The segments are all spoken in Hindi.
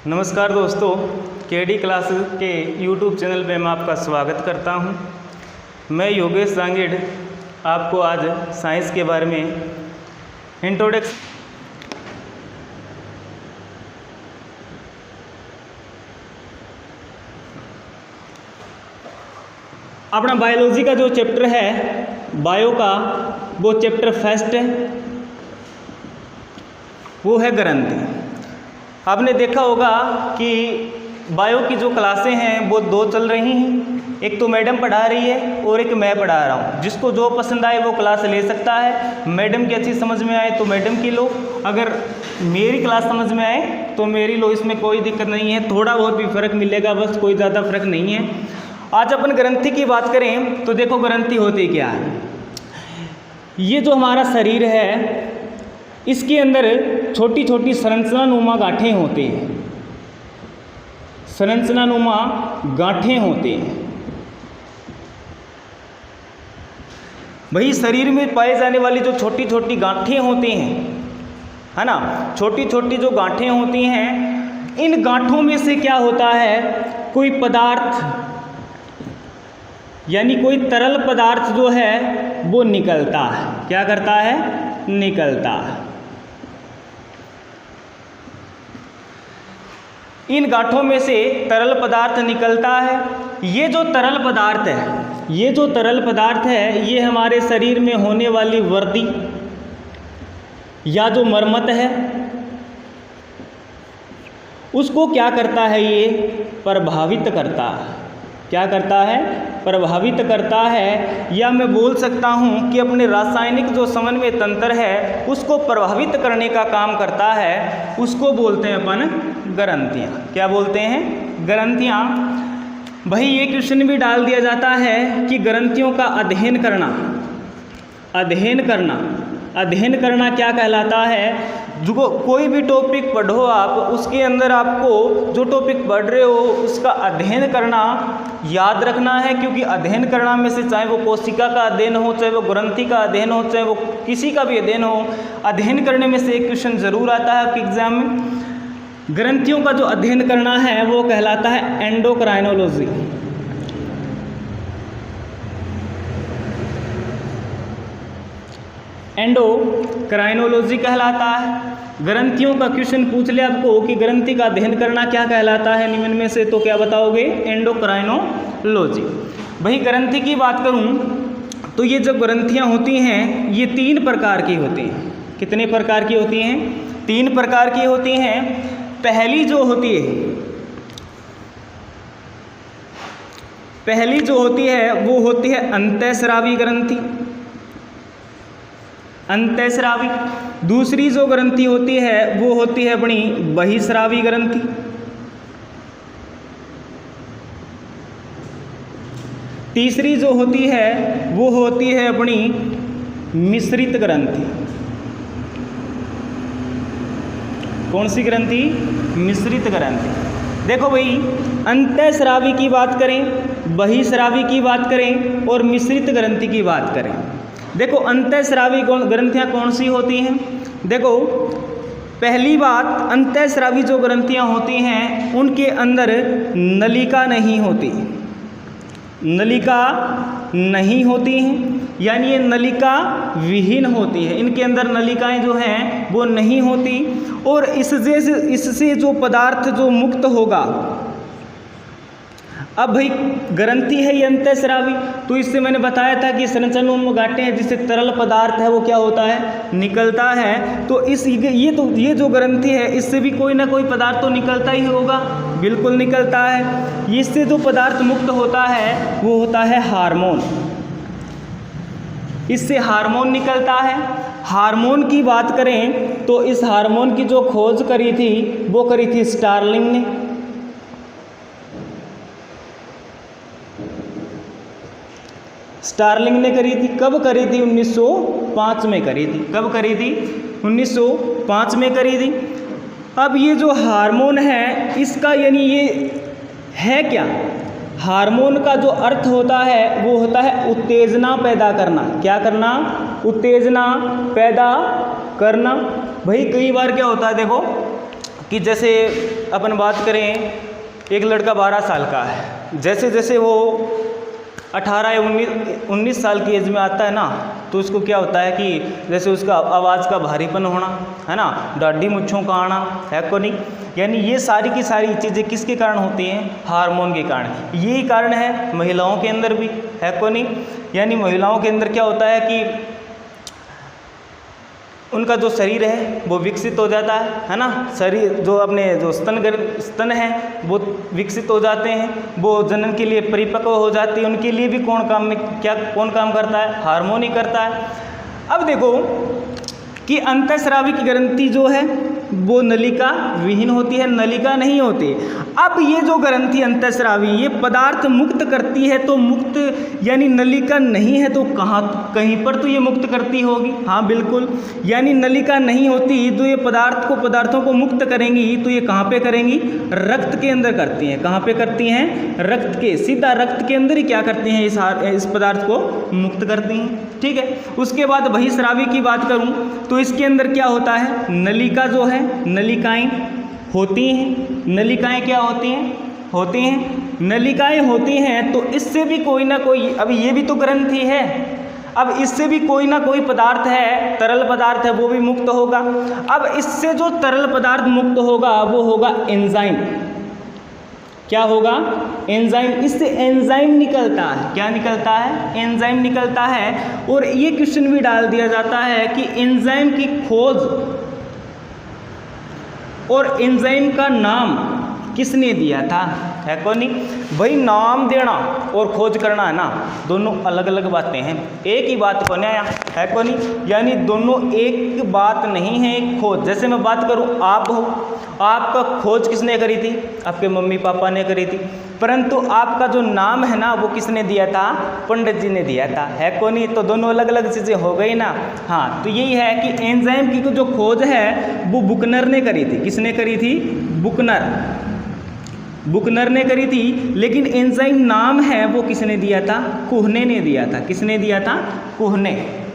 नमस्कार दोस्तों, केडी क्लास के यूट्यूब चैनल पे मैं आपका स्वागत करता हूं। मैं योगेश सांगेड़ आपको आज साइंस के बारे में इंट्रोडक्शन अपना बायोलॉजी का जो चैप्टर है बायो का, वो चैप्टर फर्स्ट है, वो है ग्रंथि। आपने देखा होगा कि बायो की जो क्लासें हैं वो दो चल रही हैं, एक तो मैडम पढ़ा रही है और एक मैं पढ़ा रहा हूँ। जिसको जो पसंद आए वो क्लास ले सकता है। मैडम की अच्छी समझ में आए तो मैडम की लो, अगर मेरी क्लास समझ में आए तो मेरी लो, इसमें कोई दिक्कत नहीं है। थोड़ा बहुत भी फ़र्क मिलेगा, बस कोई ज़्यादा फर्क नहीं है। आज अपन ग्रंथि की बात करें तो देखो ग्रंथि होती क्या है। ये जो हमारा शरीर है इसके अंदर छोटी छोटी संरचनानुमा गांठें होती हैं, संरचनानुमा गांठें होती हैं। वही शरीर में पाए जाने वाली जो छोटी छोटी गांठें होती हैं, है ना, छोटी छोटी जो गांठें होती हैं, इन गांठों में से क्या होता है, कोई पदार्थ यानी कोई तरल पदार्थ जो है वो निकलता है। क्या करता है? निकलता है। इन गांठों में से तरल पदार्थ निकलता है। ये जो तरल पदार्थ है, ये जो तरल पदार्थ है, ये हमारे शरीर में होने वाली वृद्धि या जो मरम्मत है उसको क्या करता है, ये प्रभावित करता है। क्या करता है? प्रभावित करता है। या मैं बोल सकता हूँ कि अपने रासायनिक जो समन्वय तंत्र है उसको प्रभावित करने का काम करता है। उसको बोलते हैं अपन ग्रंथियाँ। क्या बोलते हैं? ग्रंथियाँ। भाई ये क्वेश्चन भी डाल दिया जाता है कि ग्रंथियों का अध्ययन करना, अध्ययन करना, अध्ययन करना क्या कहलाता है। जो कोई भी टॉपिक पढ़ो आप, उसके अंदर आपको जो टॉपिक पढ़ रहे हो उसका अध्ययन करना याद रखना है। क्योंकि अध्ययन करना में से चाहे वो कोशिका का अध्ययन हो, चाहे वो ग्रंथि का अध्ययन हो, चाहे वो किसी का भी अध्ययन हो, अध्ययन करने में से एक क्वेश्चन जरूर आता है आपके एग्जाम में। ग्रंथियों का जो अध्ययन करना है वो कहलाता है एंडोक्राइनोलॉजी। एंडोक्राइनोलॉजी कहलाता है। ग्रंथियों का क्वेश्चन पूछ ले आपको कि ग्रंथि का अध्ययन करना क्या कहलाता है निम्न में से, तो क्या बताओगे? एंडोक्राइनोलॉजी। भाई ग्रंथि की बात करूं तो ये जब ग्रंथियां होती हैं ये 3 प्रकार की होती हैं। कितने प्रकार की होती हैं? 3 प्रकार की होती हैं। पहली जो होती है, पहली जो होती है वो होती है अंतःस्रावी ग्रंथि, अंतःस्रावी। दूसरी जो ग्रंथि होती है वो होती है अपनी बहिस्रावी ग्रंथि। तीसरी जो होती है वो होती है अपनी मिश्रित ग्रंथि। कौन सी ग्रंथि? मिश्रित ग्रंथि। देखो भाई, अंतःस्रावी की बात करें, बहिस्रावी की बात करें और मिश्रित ग्रंथि की बात करें। देखो अंतःस्रावी ग्रंथियाँ कौन सी होती हैं? देखो पहली बात, अंतःस्रावी जो ग्रंथियाँ होती हैं उनके अंदर नलिका नहीं होती, नलिका नहीं होती हैं, यानी ये नलिका विहीन होती है। इनके अंदर नलिकाएं जो हैं वो नहीं होती। और इससे जो पदार्थ जो मुक्त होगा, अब भाई ग्रंथि है ये अंतःस्रावी, तो इससे मैंने बताया था कि संरचनानुमा गांठें हैं जिससे तरल पदार्थ है वो क्या होता है? निकलता है। तो ये जो ग्रंथि है इससे भी कोई ना कोई पदार्थ तो निकलता ही होगा, बिल्कुल निकलता है। इससे जो पदार्थ मुक्त होता है वो होता है हार्मोन। इससे हार्मोन निकलता है। हार्मोन की बात करें तो इस हार्मोन की जो खोज करी थी वो करी थी स्टार्लिंग ने। स्टार्लिंग ने करी थी। कब करी थी? 1905 में करी थी। कब करी थी? 1905 में करी थी। अब ये जो हार्मोन है इसका यानी ये है क्या? हार्मोन का जो अर्थ होता है वो होता है उत्तेजना पैदा करना। क्या करना? उत्तेजना पैदा करना। भाई कई बार क्या होता है, देखो कि जैसे अपन बात करें, एक लड़का 12 साल का है, जैसे जैसे वो 18 या 19 साल की एज में आता है ना, तो उसको क्या होता है कि जैसे उसका आवाज़ का भारीपन होना, है ना, दाढ़ी मुच्छों का आना, है को नहीं, यानी ये सारी की सारी चीज़ें किसके कारण होती हैं? हार्मोन के कारण। यही कारण है महिलाओं के अंदर भी, है को नहीं, यानी महिलाओं के अंदर क्या होता है कि उनका जो शरीर है वो विकसित हो जाता है ना, शरीर जो अपने जो स्तन है वो विकसित हो जाते हैं, वो जनन के लिए परिपक्व हो जाती है। उनके लिए भी कौन काम करता है? हार्मोन ही करता है। अब देखो कि अंतःस्रावी की ग्रंथि जो है वो नलिका विहीन होती है, नलिका नहीं होती। अब ये जो ग्रंथि अंतःस्रावी ये पदार्थ मुक्त करती है, तो मुक्त यानी नलिका नहीं है तो कहीं पर तो ये मुक्त करती होगी। हाँ बिल्कुल, यानी नलिका नहीं होती तो ये पदार्थों को मुक्त करेंगी, तो ये कहाँ पे करेंगी? रक्त के अंदर करती हैं। कहाँ पे करती हैं? रक्त के, सीधा रक्त के अंदर ही क्या करती हैं? इस पदार्थ को मुक्त करती हैं। ठीक है, उसके बाद बहिस्रावी की बात करूँ तो इसके अंदर क्या होता है? नलिका जो है, नलिकाएं होती हैं। नलिकाएं क्या होती हैं? होती हैं, नलिकाएं होती हैं। तो इससे भी कोई ना कोई, अब ये भी तो ग्रंथि है, अब इससे भी कोई ना कोई पदार्थ है, तरल पदार्थ है, वो भी मुक्त होगा। अब इससे जो तरल पदार्थ मुक्त होगा वो होगा एंजाइम। क्या होगा? एंजाइम। इससे एंजाइम निकलता है। क्या निकलता है? एंजाइम निकलता है। और ये क्वेश्चन भी डाल दिया जाता है कि एंजाइम की खोज और एंजाइम का नाम किसने दिया था? है को नहीं? भाई नाम देना और खोज करना है ना, दोनों अलग अलग बातें हैं, एक ही बात को नया, है को नहीं, यानी दोनों एक बात नहीं है। एक खोज, जैसे मैं बात करूं, आप हो, आपका खोज किसने करी थी? आपके मम्मी पापा ने करी थी, परंतु आपका जो नाम है ना वो किसने दिया था? पंडित जी ने दिया था, है को नहीं? तो दोनों अलग अलग चीज़ें हो गई ना। हाँ, तो यही है कि एंजाइम की जो खोज है वो बुकनर ने करी थी। किसने करी थी? बुकनर ने करी थी। लेकिन एंजाइम नाम है वो किसने दिया था? कुहने ने दिया था। किसने दिया था? कुहने।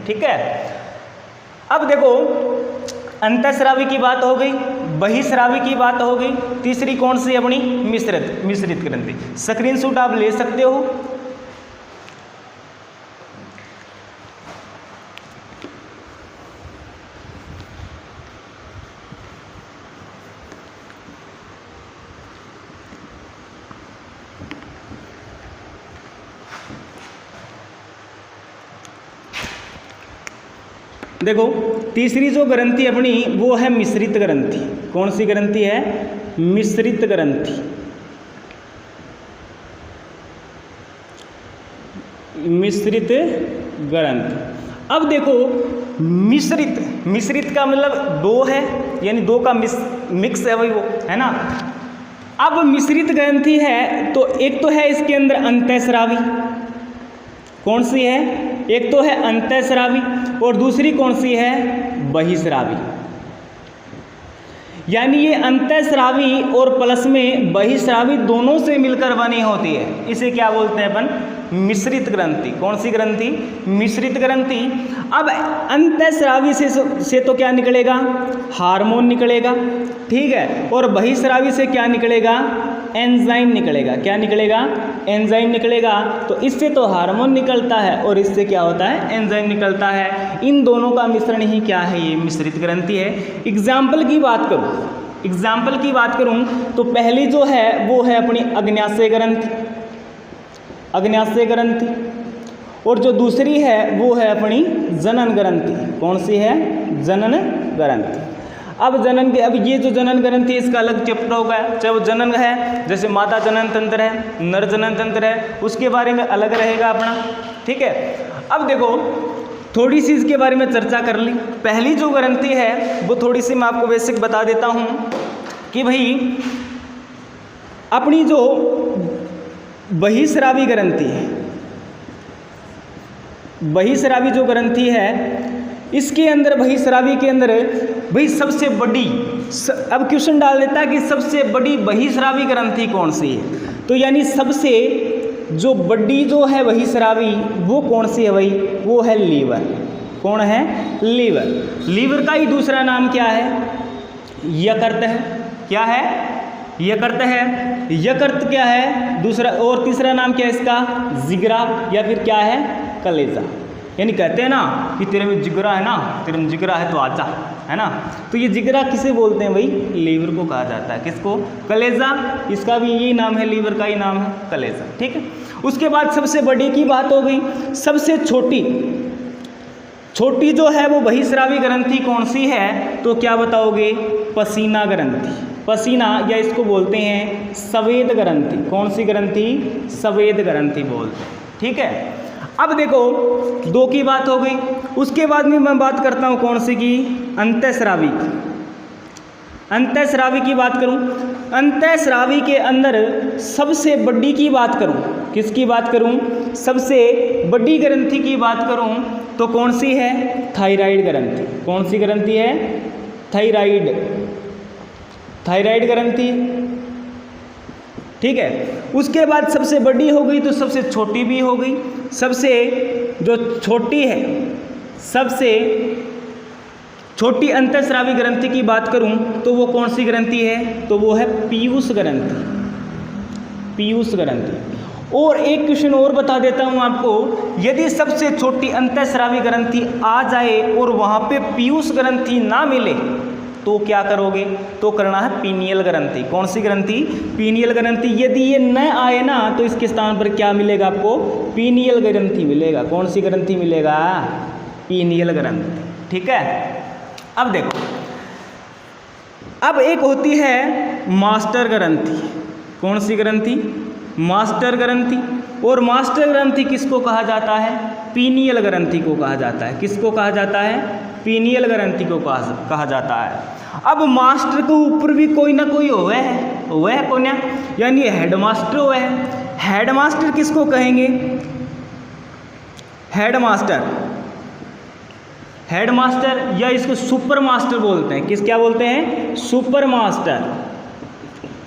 ठीक है, अब देखो अंतःस्रावी की बात हो गई, बहिस्रावी की बात हो गई, तीसरी कौन सी अपनी? मिश्रित ग्रंथि। स्क्रीनशॉट आप ले सकते हो। देखो तीसरी जो ग्रंथि अपनी वो है मिश्रित ग्रंथि। कौन सी ग्रंथि है? मिश्रित ग्रंथि। मिश्रित ग्रंथि। अब देखो मिश्रित का मतलब दो है, यानी दो का मिक्स है, वही वो है ना। अब मिश्रित ग्रंथि है तो एक तो है इसके अंदर अंतःस्रावी। कौन सी है? एक तो है अंतःस्रावी और दूसरी कौन सी है? बहिस्रावी। यानी ये अंतःस्रावी और प्लस में बहिस्रावी दोनों से मिलकर बनी होती है। इसे क्या बोलते हैं अपन? मिश्रित ग्रंथि। कौन सी ग्रंथि? मिश्रित ग्रंथि। अब अंतःस्रावी से तो क्या निकलेगा? हार्मोन निकलेगा, ठीक है, और बहिस्रावी से क्या निकलेगा? एंजाइम निकलेगा। क्या निकलेगा? एंजाइम निकलेगा। तो इससे तो हार्मोन निकलता है और इससे क्या होता है? एंजाइम निकलता है। इन दोनों का मिश्रण ही क्या है? ये मिश्रित ग्रंथि है। एग्जाम्पल की बात करूं तो पहली जो है वो है अपनी अग्न्याशय ग्रंथि, और जो दूसरी है वो है अपनी जनन ग्रंथि। कौन सी है? जनन ग्रंथि। अब ये जो जनन ग्रंथि इसका अलग चैप्टर होगा। चाहे वो जनन है, जैसे माता जनन तंत्र है, नर जनन तंत्र है, उसके बारे में अलग रहेगा अपना। ठीक है, अब देखो थोड़ी सी इसके बारे में चर्चा कर ली। पहली जो ग्रंथि है वो थोड़ी सी मैं आपको बेसिक बता देता हूँ कि भाई अपनी जो बहिस्रावी ग्रंथि है, बहिस्रावी जो ग्रंथि है इसके अंदर, बहिस्रावी के अंदर भाई सबसे बड़ी, अब क्वेश्चन डाल देता है कि सबसे बड़ी बहिस्रावी ग्रंथि कौन सी है? तो यानी सबसे जो बड़ी जो है वही स्रावी वो कौन सी है भाई, वो है लीवर। कौन है, लीवर। लीवर का ही दूसरा नाम क्या है, यकृत है। क्या है, यकृत है। यकृत क्या है दूसरा, और तीसरा नाम क्या है इसका, जिगरा, या फिर क्या है, कलेजा। यानी कहते हैं ना कि तेरे में जिगरा है ना, तेरे में जिगरा है तो आजा, है ना। तो ये जिगरा किसे बोलते हैं भाई, लीवर को कहा जाता है। किसको, कलेजा। इसका भी यही नाम है, लीवर का ही नाम है कलेजा। ठीक है। उसके बाद सबसे बड़ी की बात हो गई। सबसे छोटी जो है वो बहिस्रावी ग्रंथि कौन सी है, तो क्या बताओगे, पसीना ग्रंथि। पसीना, या इसको बोलते हैं सवेद ग्रंथि। कौन सी ग्रंथि, सवेद ग्रंथि बोलते हैं। ठीक है। अब देखो 2 की बात हो गई। उसके बाद में मैं बात करता हूँ कौन सी की, अंतःस्रावी की। अंतःस्रावी की बात करूँ, अंतःस्रावी के अंदर सबसे बड़ी की बात करूँ, किसकी बात करूँ, सबसे बड़ी ग्रंथि की बात करूँ तो कौन सी है, थायराइड ग्रंथि। कौन सी ग्रंथि है, थायराइड, थायराइड ग्रंथि। ठीक है। उसके बाद सबसे बड़ी हो गई तो सबसे छोटी भी हो गई। सबसे जो छोटी है, सबसे छोटी अंतःस्रावी ग्रंथि की बात करूं तो वो कौन सी ग्रंथि है, तो वो है पीयूष ग्रंथि। पीयूष ग्रंथि। और एक क्वेश्चन और बता देता हूं आपको, यदि सबसे छोटी अंतःस्रावी ग्रंथि आ जाए और वहां पे पीयूष ग्रंथि ना मिले तो क्या करोगे, तो करना है पीनियल ग्रंथि। कौन सी ग्रंथि, पीनियल ग्रंथि। यदि ये न आए ना तो इसके स्थान पर क्या मिलेगा आपको, पीनियल ग्रंथि मिलेगा। कौन सी ग्रंथि मिलेगा, पीनियल ग्रंथि। ठीक है। अब देखो, अब एक होती है मास्टर ग्रंथि। कौन सी ग्रंथि, मास्टर ग्रंथि। और मास्टर ग्रंथि किसको कहा जाता है, पीनियल ग्रंथि को कहा जाता है। किसको कहा जाता है, पीनियल ग्रंथि को कहा जाता है। अब मास्टर के ऊपर भी कोई ना कोई वह कौन है, यानी हेडमास्टर हुआ है। हेडमास्टर किसको कहेंगे, हेडमास्टर, हेडमास्टर, या इसको सुपर मास्टर बोलते हैं। क्या बोलते हैं, सुपर मास्टर।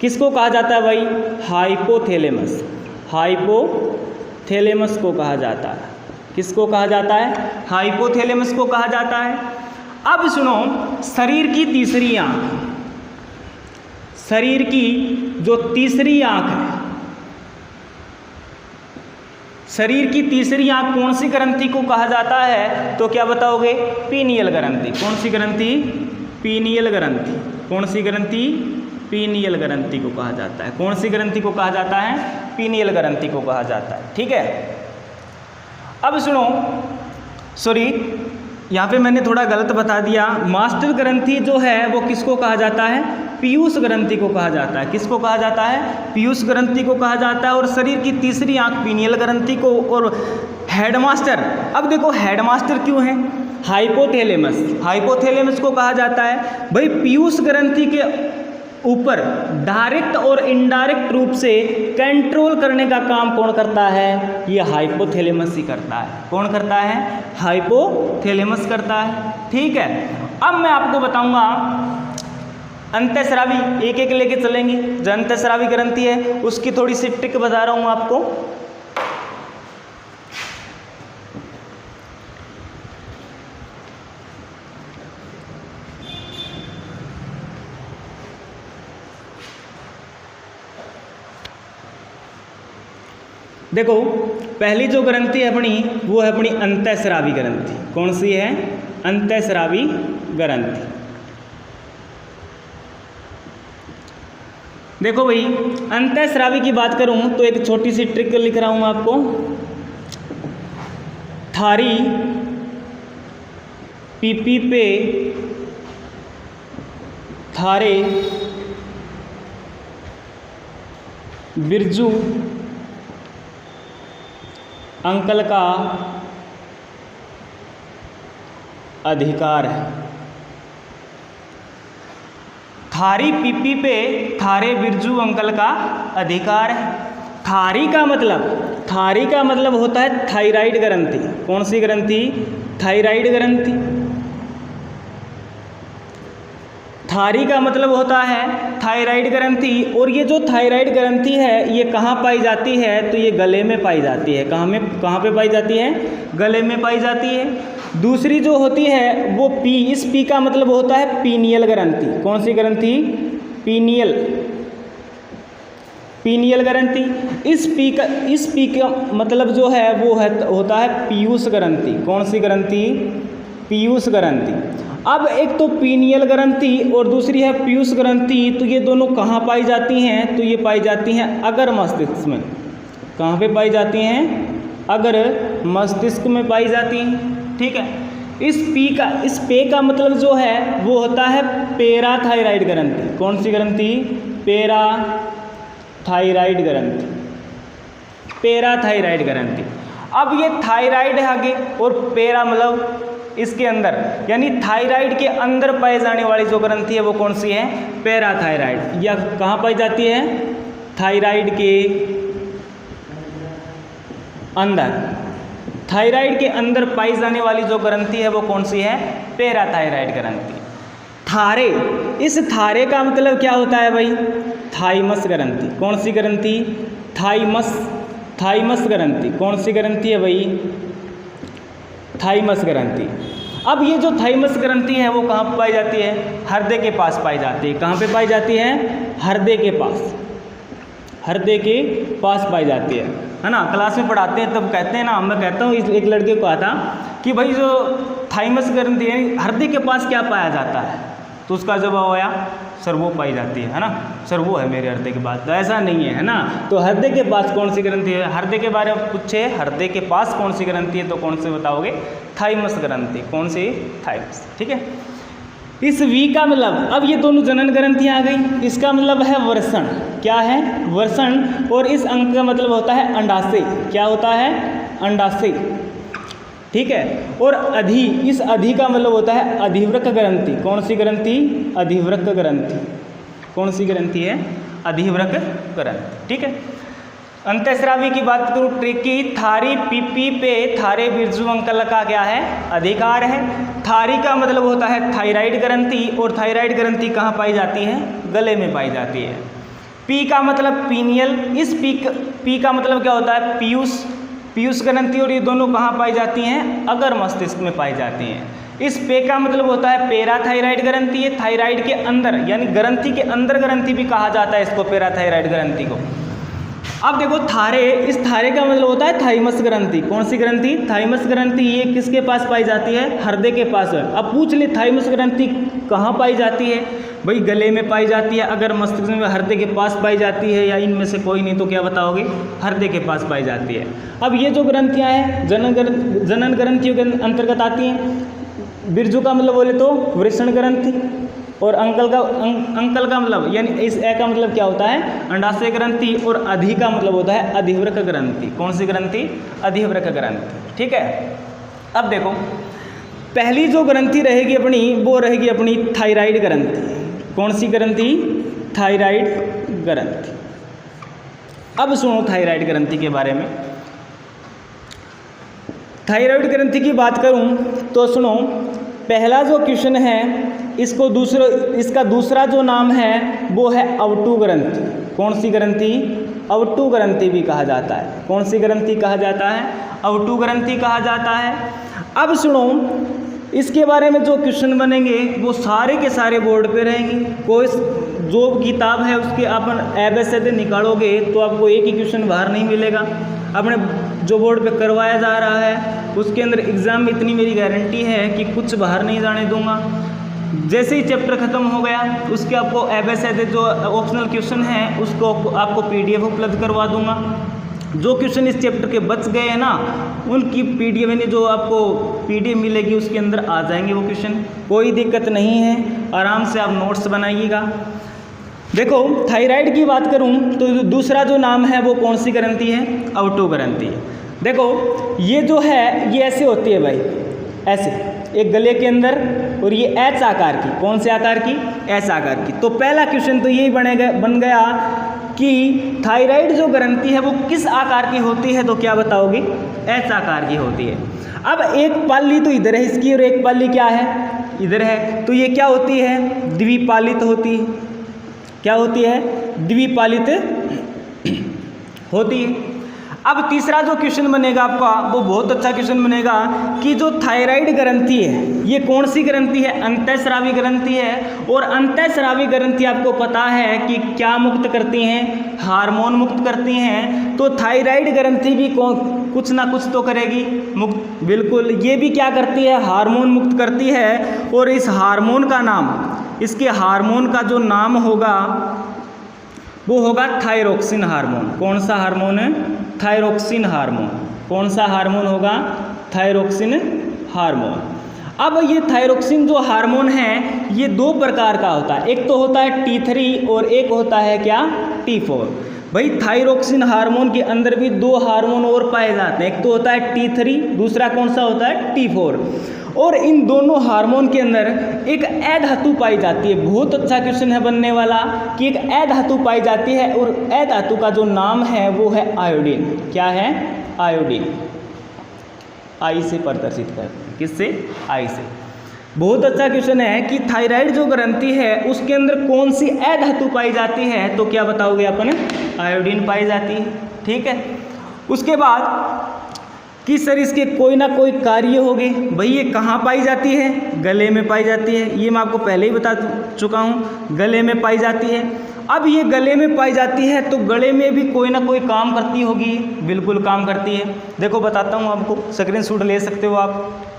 किसको कहा जाता है भाई, हाइपोथैलेमस। हाइपोथैलेमस को कहा जाता है। किसको कहा जाता है, हाइपोथैलेमस को कहा जाता है। अब सुनो, शरीर की तीसरी आंख, शरीर की जो तीसरी आंख है, शरीर की तीसरी आंख कौन सी ग्रंथि को कहा जाता है, तो क्या बताओगे, पीनियल ग्रंथि। कौन सी ग्रंथि, पीनियल ग्रंथि। कौन सी ग्रंथि, पीनियल ग्रंथि को कहा जाता है। कौन सी ग्रंथि को कहा जाता है, पीनियल ग्रंथि को कहा जाता है। ठीक है। अब सुनो, सॉरी यहाँ पे मैंने थोड़ा गलत बता दिया। मास्टर ग्रंथि जो है वो किसको कहा जाता है, पीयूष ग्रंथि को कहा जाता है। किसको कहा जाता है, पीयूष ग्रंथि को कहा जाता है। और शरीर की तीसरी आंख पीनियल ग्रंथि को। और हेडमास्टर, अब देखो हेडमास्टर क्यों है, हाइपोथैलेमस। हाइपोथैलेमस को कहा जाता है भाई, पीयूष ग्रंथि के ऊपर डायरेक्ट और इनडायरेक्ट रूप से कंट्रोल करने का काम कौन करता है, ये हाइपोथैलेमस ही करता है। कौन करता है, हाइपोथैलेमस करता है। ठीक है। अब मैं आपको बताऊंगा अंतःस्रावी, एक एक लेके चलेंगे। जो अंतःस्रावी ग्रंथि है उसकी थोड़ी सी ट्रिक बता रहा हूं आपको। देखो, पहली जो ग्रंथि है अपनी, वो है अपनी अंतःस्रावी ग्रंथि। कौन सी है, अंतःस्रावी ग्रंथि। देखो भाई, अंतःस्रावी की बात करूं तो एक छोटी सी ट्रिक लिख रहा हूं आपको। थारी पीपी पे थारे बिरजू अंकल का अधिकार है। थारी पीपी पे थारे बिरजू अंकल का अधिकार है। थारी का मतलब होता है थायराइड ग्रंथि। कौन सी ग्रंथि, थायराइड ग्रंथि। थारी का मतलब होता है थायराइड ग्रंथि, और ये जो थायराइड ग्रंथि है ये कहाँ पाई जाती है, तो ये गले में पाई जाती है। कहाँ पे पाई जाती है, गले में पाई जाती है। दूसरी जो होती है वो पी, इस पी का मतलब होता है पीनियल ग्रंथि। कौन सी ग्रंथि, पीनियल ग्रंथि। इस पी का मतलब जो है वो होता है पीयूष ग्रंथि। कौन सी ग्रंथि, पीयूष ग्रंथि। अब एक तो पीनियल ग्रंथि और दूसरी है पीयूष ग्रंथि, तो ये दोनों कहाँ पाई जाती हैं, तो ये पाई जाती हैं अगर मस्तिष्क में। कहाँ पे पाई जाती हैं, अगर मस्तिष्क में पाई जाती हैं। ठीक है, इस पे का मतलब जो है वो होता है पैराथायराइड ग्रंथि। कौन सी ग्रंथि, पैराथायराइड ग्रंथि, पैराथायराइड ग्रंथि। अब ये थायराइड है आगे और पैरा मतलब इसके अंदर, यानी थायराइड के अंदर पाए जाने वाली जो ग्रंथि है वो कौन सी है, पैराथायराइड। या कहाँ पाई जाती है, थायराइड के अंदर। थायराइड के अंदर पाई जाने वाली जो ग्रंथि है वो कौन सी है, पैराथायराइड ग्रंथि। थारे, इस थारे का मतलब क्या होता है भाई, थाइमस ग्रंथि। कौन सी ग्रंथि, थाइमस ग्रंथि। कौन सी ग्रंथि है भाई, थाइमस ग्रंथि। अब ये जो थाइमस ग्रंथि है वो कहाँ पाई जाती है, हृदय के पास पाई जाती है। कहाँ पे पाई जाती है, हृदय के पास, हृदय के पास पाई जाती है ना। क्लास में पढ़ाते हैं तब कहते हैं ना, मैं कहता हूँ एक लड़के को कहा था कि भाई जो थाइमस ग्रंथि है हृदय के पास क्या पाया जाता है, तो उसका जवाब आया सर वो पाई जाती है ना, सर वो है मेरे हृदय के पास। तो ऐसा नहीं है ना, तो हृदय के पास कौन सी ग्रंथि है, हृदय के बारे में पूछे हृदय के पास कौन सी ग्रंथि है तो कौन से बताओगे, थाइमस ग्रंथि। कौन सी, थाइमस। ठीक है, इस वी का मतलब, अब ये दोनों जनन ग्रंथियाँ आ गई, इसका मतलब है वर्षण। क्या है, वर्षण। और इस अंक का मतलब होता है अंडाशय। क्या होता है, अंडाशय। ठीक है, और इस अधि का मतलब होता है अधिवृक्क ग्रंथि। कौन सी ग्रंथि, अधिवृक्क ग्रंथि। कौन सी ग्रंथि है, अधिवृक्क ग्रंथि। ठीक है, अंतःस्रावी की बात करूँ ट्रिकी, थारी पीपी पे थारे बिरजू अंकल का क्या है, अधिकार है। थारी का मतलब होता है थायराइड ग्रंथि, और थायराइड ग्रंथि कहाँ पाई जाती है, गले में पाई जाती है। पी का मतलब पीनियल, इस पी का मतलब क्या होता है, पीयूष ग्रंथि, और ये दोनों कहाँ पाई जाती हैं, अगर मस्तिष्क में पाई जाती हैं। इस पे का मतलब होता है पैराथायराइड ग्रंथि, ये थायराइड के अंदर, यानी ग्रंथि के अंदर ग्रंथि भी कहा जाता है इसको, पैराथायराइड ग्रंथि को। अब देखो थारे, इस थारे का मतलब होता है थाइमस ग्रंथि। कौन सी ग्रंथि, थाइमस ग्रंथि। ये किसके पास पाई जाती है, हृदय के पास है। अब पूछ ले थाइमस ग्रंथि कहाँ पाई जाती है, भाई गले में पाई जाती है, अगर मस्तिष्क में हृदय के पास पाई जाती है, या इनमें से कोई नहीं तो क्या बताओगे, हृदय के पास पाई जाती है। अब ये जो ग्रंथियाँ हैं जनन ग्रंथियों के अंतर्गत आती हैं। बिरजू का मतलब बोले तो वृषण ग्रंथि, और अंकल का मतलब यानी इस ए का मतलब क्या होता है, अंडाशय ग्रंथि, और अधि का मतलब होता है अधिवृक्क ग्रंथि। कौन सी ग्रंथि, अधिवृक्क ग्रंथि। ठीक है, अब देखो पहली जो ग्रंथि रहेगी अपनी, वो रहेगी अपनी थायराइड ग्रंथि। कौन सी ग्रंथि, थायराइड ग्रंथि। अब सुनो थायराइड ग्रंथि के बारे में। थायराइड ग्रंथि की बात करूं तो सुनो, पहला जो क्वेश्चन है इसका दूसरा जो नाम है वो है अवटु ग्रंथि। कौन सी ग्रंथि, अवटु ग्रंथि भी कहा जाता है। कौन सी ग्रंथि कहा जाता है, अवटु ग्रंथि कहा जाता है। अब सुनो, इसके बारे में जो क्वेश्चन बनेंगे वो सारे के सारे बोर्ड पे रहेंगे। कोई जो किताब है उसके अपन एबीसीडी निकालोगे तो आपको एक ही क्वेश्चन बाहर नहीं मिलेगा। अपने जो बोर्ड पे करवाया जा रहा है उसके अंदर एग्ज़ाम में इतनी मेरी गारंटी है कि कुछ बाहर नहीं जाने दूंगा। जैसे ही चैप्टर ख़त्म हो गया उसके आपको एबीसीडी जो ऑप्शनल क्वेश्चन है उसको आपको PDF उपलब्ध करवा दूंगा। जो क्वेश्चन इस चैप्टर के बच गए हैं ना, उनकी PDF यानी जो आपको PDF मिलेगी उसके अंदर आ जाएंगे वो क्वेश्चन। कोई दिक्कत नहीं है, आराम से आप नोट्स बनाइएगा। देखो थायराइड की बात करूं तो दूसरा जो नाम है वो कौन सी ग्रंथि है, अवटु ग्रंथि। देखो ये जो है ये ऐसे होती है भाई, ऐसे एक गले के अंदर, और ये एच आकार की। कौन से आकार की, एच आकार की। तो पहला क्वेश्चन तो यही बन गया कि थायराइड जो ग्रंथि है वो किस आकार की होती है, तो क्या बताओगे, एच आकार की होती है। अब एक पाली तो इधर है इसकी और एक पाली क्या है, इधर है, तो ये क्या होती है, द्विपालित होती है। क्या होती है, द्विपालित होती है। अब तीसरा जो क्वेश्चन बनेगा आपका वो बहुत अच्छा क्वेश्चन बनेगा कि जो थायराइड ग्रंथि है ये कौन सी ग्रंथि है, अंतःस्रावी ग्रंथि है। और अंतःस्रावी ग्रंथि आपको पता है कि क्या मुक्त करती हैं, हार्मोन मुक्त करती हैं। तो थायराइड ग्रंथि भी कुछ ना कुछ तो करेगी मुक्त, बिल्कुल। ये भी क्या करती है, हार्मोन मुक्त करती है। और इस हार्मोन का नाम, इसके हार्मोन का जो नाम होगा वो होगा थायरोक्सिन हार्मोन। कौन सा हार्मोन है, थायरोक्सिन हार्मोन। कौन सा हार्मोन होगा, थायरोक्सिन हार्मोन। अब ये थायरोक्सिन जो हार्मोन है ये दो प्रकार का होता है, एक तो होता है T3 और एक होता है क्या, T4। भाई थायरोक्सिन हार्मोन के अंदर भी दो हार्मोन और पाए जाते हैं, एक तो होता है T3, दूसरा कौन सा होता है, T4। और इन दोनों हार्मोन के अंदर एक अधातु पाई जाती है। बहुत अच्छा क्वेश्चन है बनने वाला कि एक अधातु पाई जाती है और अधातु का जो नाम है वो है आयोडीन। क्या है, आयोडीन। आई से प्रदर्शित करते हैं, किससे, आई से। बहुत अच्छा क्वेश्चन है कि थायराइड जो ग्रंथि है उसके अंदर कौन सी अधातु पाई जाती है, तो क्या बताओगे अपन, आयोडीन पाई जाती है। ठीक है, उसके बाद कि सर इसके कोई ना कोई कार्य होंगे। भाई ये कहाँ पाई जाती है, गले में पाई जाती है, ये मैं आपको पहले ही बता चुका हूँ, गले में पाई जाती है। अब ये गले में पाई जाती है तो गले में भी कोई ना कोई काम करती होगी, बिल्कुल काम करती है। देखो बताता हूँ आपको, स्क्रीनशॉट ले सकते हो आप।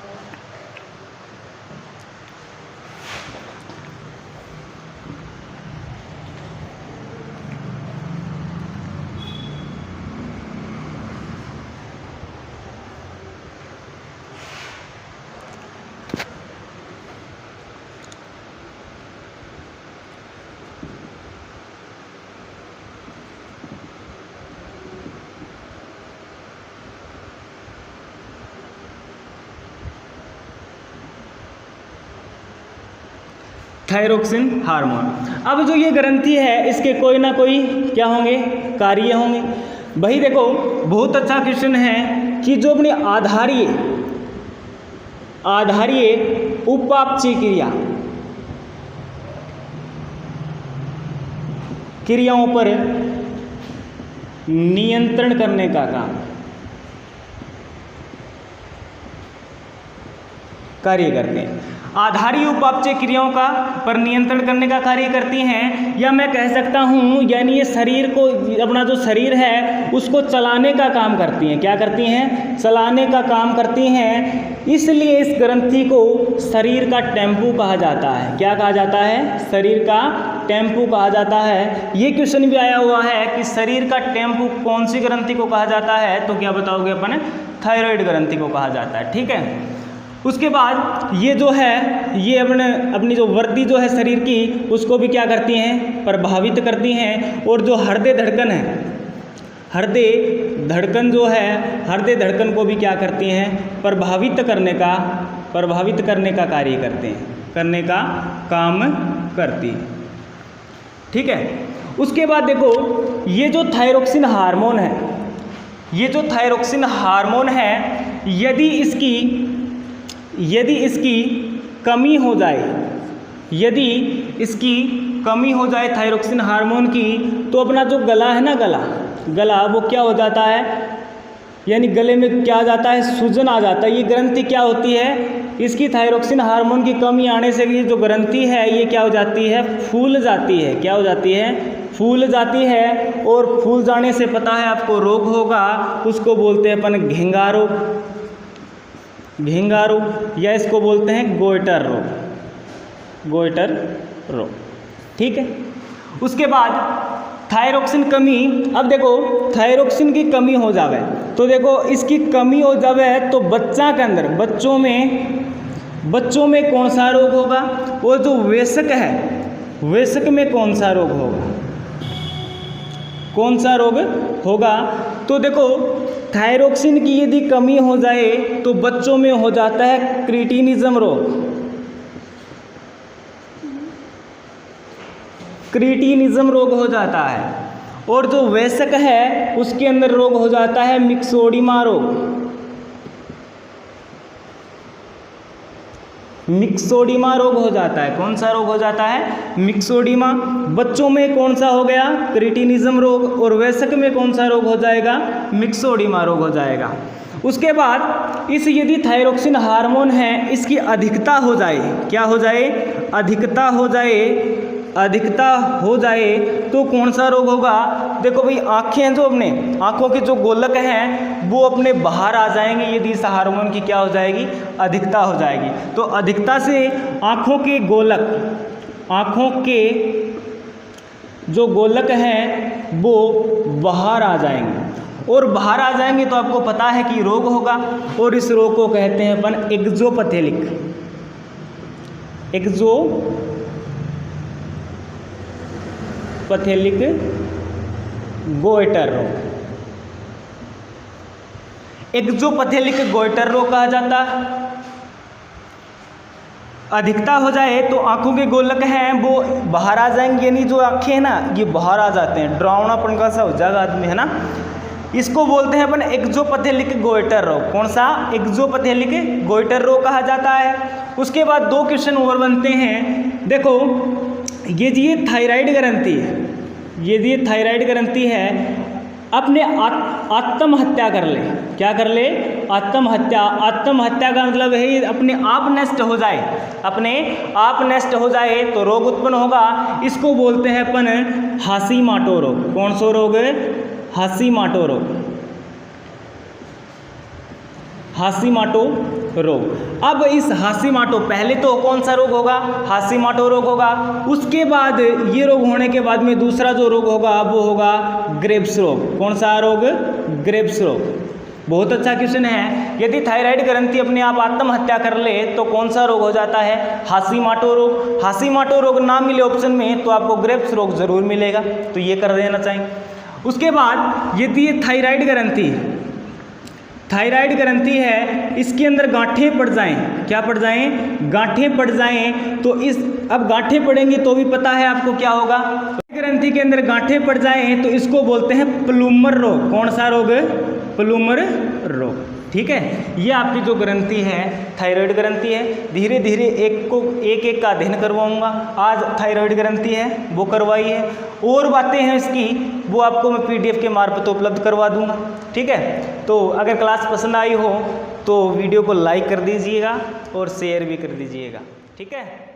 Thyroxine hormone. अब जो ये ग्रंथि है इसके कोई ना कोई क्या होंगे, कार्य होंगे। भाई देखो बहुत अच्छा क्वेश्चन है कि जो अपनी आधारीय उपापचय क्रियाओं पर नियंत्रण करने का काम कार्य करते हैं। आधारीय उपापचय क्रियाओं का पर नियंत्रण करने का कार्य करती हैं, या मैं कह सकता हूँ यानी ये शरीर को, अपना जो शरीर है उसको चलाने का काम करती हैं। क्या करती हैं, चलाने का काम करती हैं। इसलिए इस ग्रंथि को शरीर का टेम्पू कहा जाता है। क्या कहा जाता है, शरीर का टेम्पू कहा जाता है। ये क्वेश्चन भी आया हुआ है कि शरीर का टेम्पू कौन सी ग्रंथि को कहा जाता है, तो क्या बताओगे अपन, थायराइड ग्रंथि को कहा जाता है। ठीक है, उसके बाद ये जो है ये अपनी जो वर्दी जो है शरीर की उसको भी क्या करती हैं, प्रभावित करती हैं। और जो हृदय धड़कन है, हृदय धड़कन जो है, हृदय धड़कन को भी क्या करती हैं, प्रभावित करने का कार्य करते हैं, करने का काम करती है। ठीक है, उसके बाद देखो ये जो थायरोक्सिन हार्मोन है, ये जो थायरोक्सिन हार्मोन है यदि इसकी कमी हो जाए, यदि इसकी कमी हो जाए थायरोक्सिन हार्मोन की, तो अपना जो गला है ना, गला वो क्या हो जाता है, यानी गले में क्या आ जाता है, सूजन आ जाता है। ये ग्रंथि क्या होती है, इसकी थायरोक्सिन हार्मोन की कमी आने से ये जो ग्रंथि है ये क्या हो जाती है, फूल जाती है। क्या हो जाती है, फूल जाती है। और फूल जाने से पता है आपको रोग होगा, उसको बोलते हैं अपन घेंगा रोग, या इसको बोलते हैं गोइटर रोग। ठीक है, उसके बाद थायरोक्सिन कमी। अब देखो थायरोक्सिन की कमी हो जावे तो देखो इसकी कमी हो जावे तो बच्चा के अंदर, बच्चों में कौन सा रोग होगा, वो जो वयस्क है, वयस्क में कौन सा रोग होगा, कौन सा रोग होगा। तो देखो थायरोक्सिन की यदि कमी हो जाए तो बच्चों में हो जाता है क्रिटिनिज्म रोग, क्रिटिनिज्म रोग हो जाता है। और जो वयस्क है उसके अंदर रोग हो जाता है मिक्सोडिमा रोग, मिक्सोडिमा रोग हो जाता है। कौन सा रोग हो जाता है? मिक्सोडिमा। बच्चों में कौन सा हो गया? क्रिटिनिज्म रोग। और वयस्क में कौन सा रोग हो जाएगा? मिक्सोडिमा रोग हो जाएगा। उसके बाद इस यदि थायरोक्सिन हार्मोन है इसकी अधिकता हो जाए, क्या हो जाए? अधिकता हो जाए। अधिकता हो जाए तो कौन सा रोग होगा? देखो भाई, आँखें हैं जो अपने आँखों के जो गोलक हैं वो अपने बाहर आ जाएंगे यदि इस हार्मोन की क्या हो जाएगी? अधिकता हो जाएगी। तो अधिकता से आँखों के गोलक, आँखों के जो गोलक हैं वो बाहर आ जाएंगे, और बाहर आ जाएंगे तो आपको पता है कि रोग होगा, और इस रोग को कहते हैं अपन एक्जोपैथेलिक, एक्जोपैथेलिक गोइटर रोग। एक्जोपैथेलिक गोइटर रोग कहा जाता है। अधिकता हो जाए तो आंखों के गोलक हैं वो बाहर आ जाएंगे, यानी जो आंखें हैं ना ये बाहर आ जाते हैं, डरावनापन का सा हो जाएगा आदमी, है ना। इसको बोलते हैं अपन एक्जोपैथेलिक गोइटर रोग। कौन सा? एक्जोपैथेलिक गोइटर रोग कहा जाता है। उसके बाद दो क्वेश्चन और बनते हैं। देखो, ये थायराइड ग्रंथि है, ये थायराइड ग्रंथि है अपने आत्महत्या कर ले। क्या कर ले? आत्महत्या। आत्महत्या का मतलब है अपने आप नष्ट हो जाए, अपने आप नष्ट हो जाए तो रोग उत्पन्न होगा। इसको बोलते हैं अपन हाशीमोटो रोग। कौन सा रोग? हाशीमोटो रोग। हाशीमोटो रोग। अब इस हाशीमोटो, पहले तो कौन सा रोग होगा? हाशीमोटो रोग होगा। उसके बाद ये रोग होने के बाद में दूसरा जो रोग होगा वो होगा ग्रेव्स रोग। कौन सा रोग? ग्रेव्स रोग। बहुत अच्छा क्वेश्चन है। यदि थायराइड ग्रंथि अपने आप आत्महत्या कर ले तो कौन सा रोग हो जाता है? हाशीमोटो रोग। हाशीमोटो रोग ना मिले ऑप्शन में तो आपको ग्रेव्स रोग जरूर मिलेगा, तो ये कर देना चाहिए। उसके बाद यदि ये थायराइड ग्रंथि है, इसके अंदर गांठें पड़ जाएं, क्या पड़ जाएं? गांठें पड़ जाएं तो अब गांठें पड़ेंगी तो भी पता है आपको क्या होगा? ग्रंथि के अंदर गांठें पड़ जाएं तो इसको बोलते हैं प्लूमर रोग। कौन सा रोग? प्लूमर रोग। ठीक है, ये आपकी जो ग्रंथि है थायराइड ग्रंथि है। धीरे धीरे एक का अध्ययन करवाऊंगा। आज थायराइड ग्रंथि है वो करवाई है, और बातें हैं इसकी वो आपको मैं PDF के मार्फत उपलब्ध करवा दूंगा। ठीक है, तो अगर क्लास पसंद आई हो तो वीडियो को लाइक कर दीजिएगा और शेयर भी कर दीजिएगा। ठीक है।